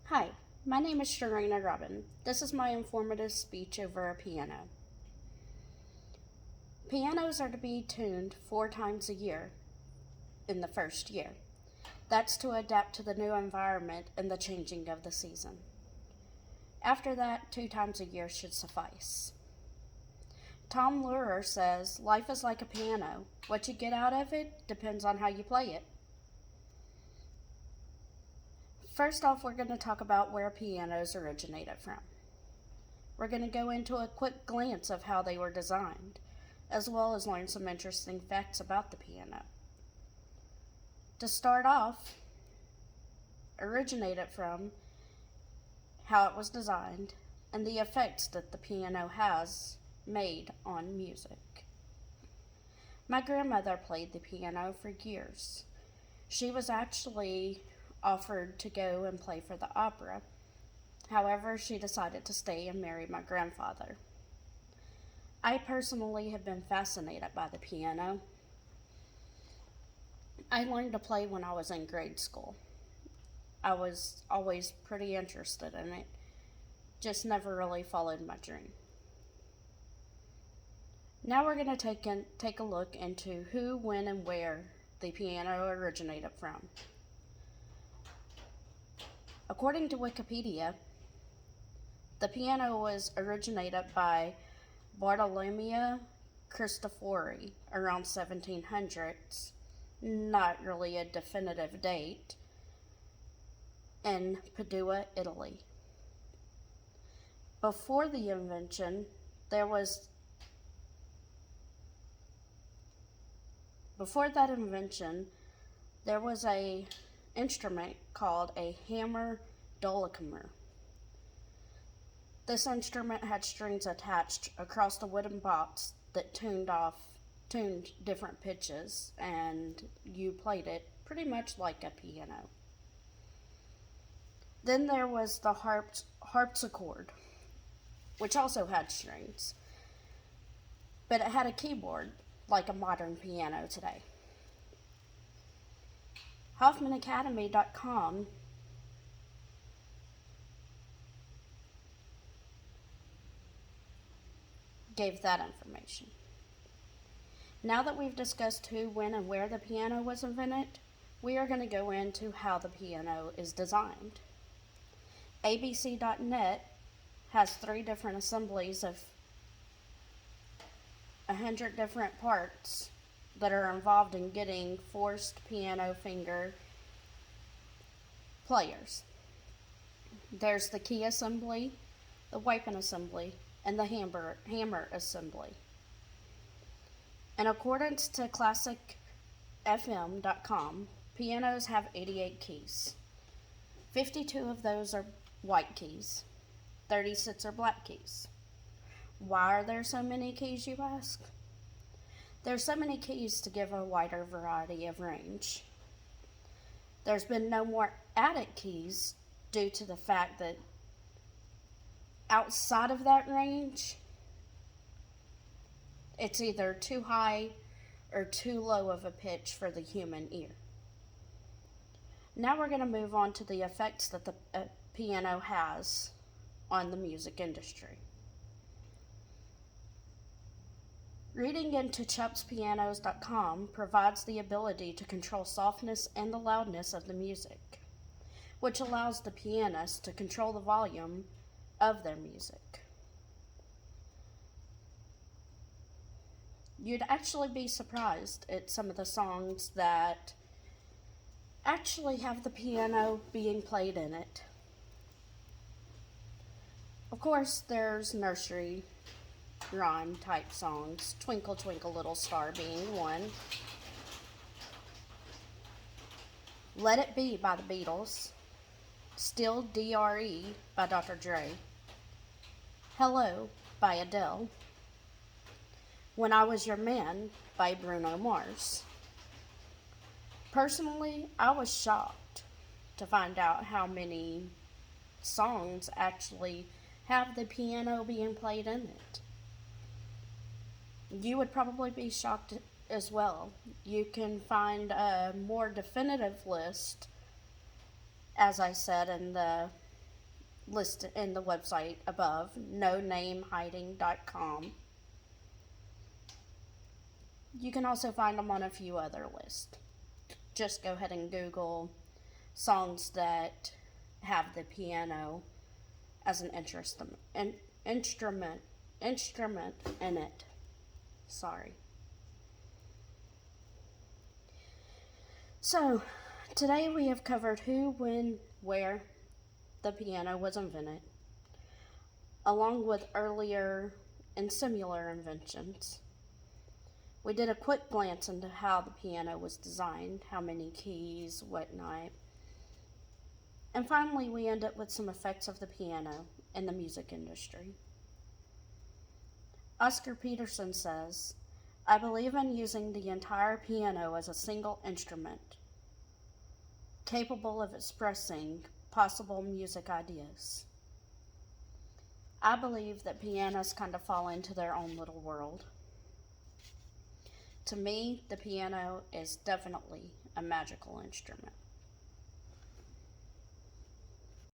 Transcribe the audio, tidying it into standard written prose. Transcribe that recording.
Hi, my name is Sharina Robin. This is my informative speech over a piano. Pianos are to be tuned 4 times a year in the first year. That's to adapt to the new environment and the changing of the season. After that, 2 times a year should suffice. Tom Lehrer says, "Life is like a piano. What you get out of it depends on how you play it." First off, we're going to talk about where pianos originated from. We're going to go into a quick glance of how they were designed, as well as learn some interesting facts about the piano. To start off, originated from how it was designed and the effects that the piano has made on music. My grandmother played the piano for years. She was actually offered to go and play for the opera. However, she decided to stay and marry my grandfather. I personally have been fascinated by the piano. I learned to play when I was in grade school. I was always pretty interested in it, just never really followed my dream. Now we're going to take a look into who, when, and where the piano originated from. According to Wikipedia, the piano was originated by Bartolomeo Cristofori around 1700s, not really a definitive date, in Padua, Italy. Before the invention, before that invention, there was a instrument called a hammer dulcimer. This instrument had strings attached across the wooden box that tuned different pitches, and you played it pretty much like a piano. Then there was the harpsichord, which also had strings, but it had a keyboard like a modern piano today. HoffmanAcademy.com gave that information. Now that we've discussed who, when, and where the piano was invented, we are going to go into how the piano is designed. ABC.net has 3 different assemblies of 100 different parts that are involved in getting forced piano finger players. There's the key assembly, the wiping assembly, and the hammer assembly. In accordance to ClassicFM.com, pianos have 88 keys. 52 of those are white keys. 36 are black keys. Why are there so many keys, you ask? There's so many keys to give a wider variety of range. There's been no more added keys due to the fact that outside of that range, it's either too high or too low of a pitch for the human ear. Now we're going to move on to the effects that the piano has on the music industry. Reading into ChupsPianos.com provides the ability to control softness and the loudness of the music, which allows the pianist to control the volume of their music. You'd actually be surprised at some of the songs that actually have the piano being played in it. Of course, there's nursery rhyme type songs, Twinkle Twinkle Little Star being one. Let It Be by the Beatles, Still D.R.E. by Dr. Dre, Hello by Adele, When I Was Your Man by Bruno Mars. Personally, I was shocked to find out how many songs actually have the piano being played in it. You would probably be shocked as well. You can find a more definitive list, as I said, in the listed in the website above, nonamehiding.com. You can also find them on a few other lists. Just go ahead and Google songs that have the piano as an instrument in it. Sorry. So, today we have covered who, when, where the piano was invented, along with earlier and similar inventions. We did a quick glance into how the piano was designed, how many keys, whatnot. And finally, we end up with some effects of the piano in the music industry. Oscar Peterson says, "I believe in using the entire piano as a single instrument, capable of expressing possible music ideas. I believe that pianos kind of fall into their own little world. To me, the piano is definitely a magical instrument."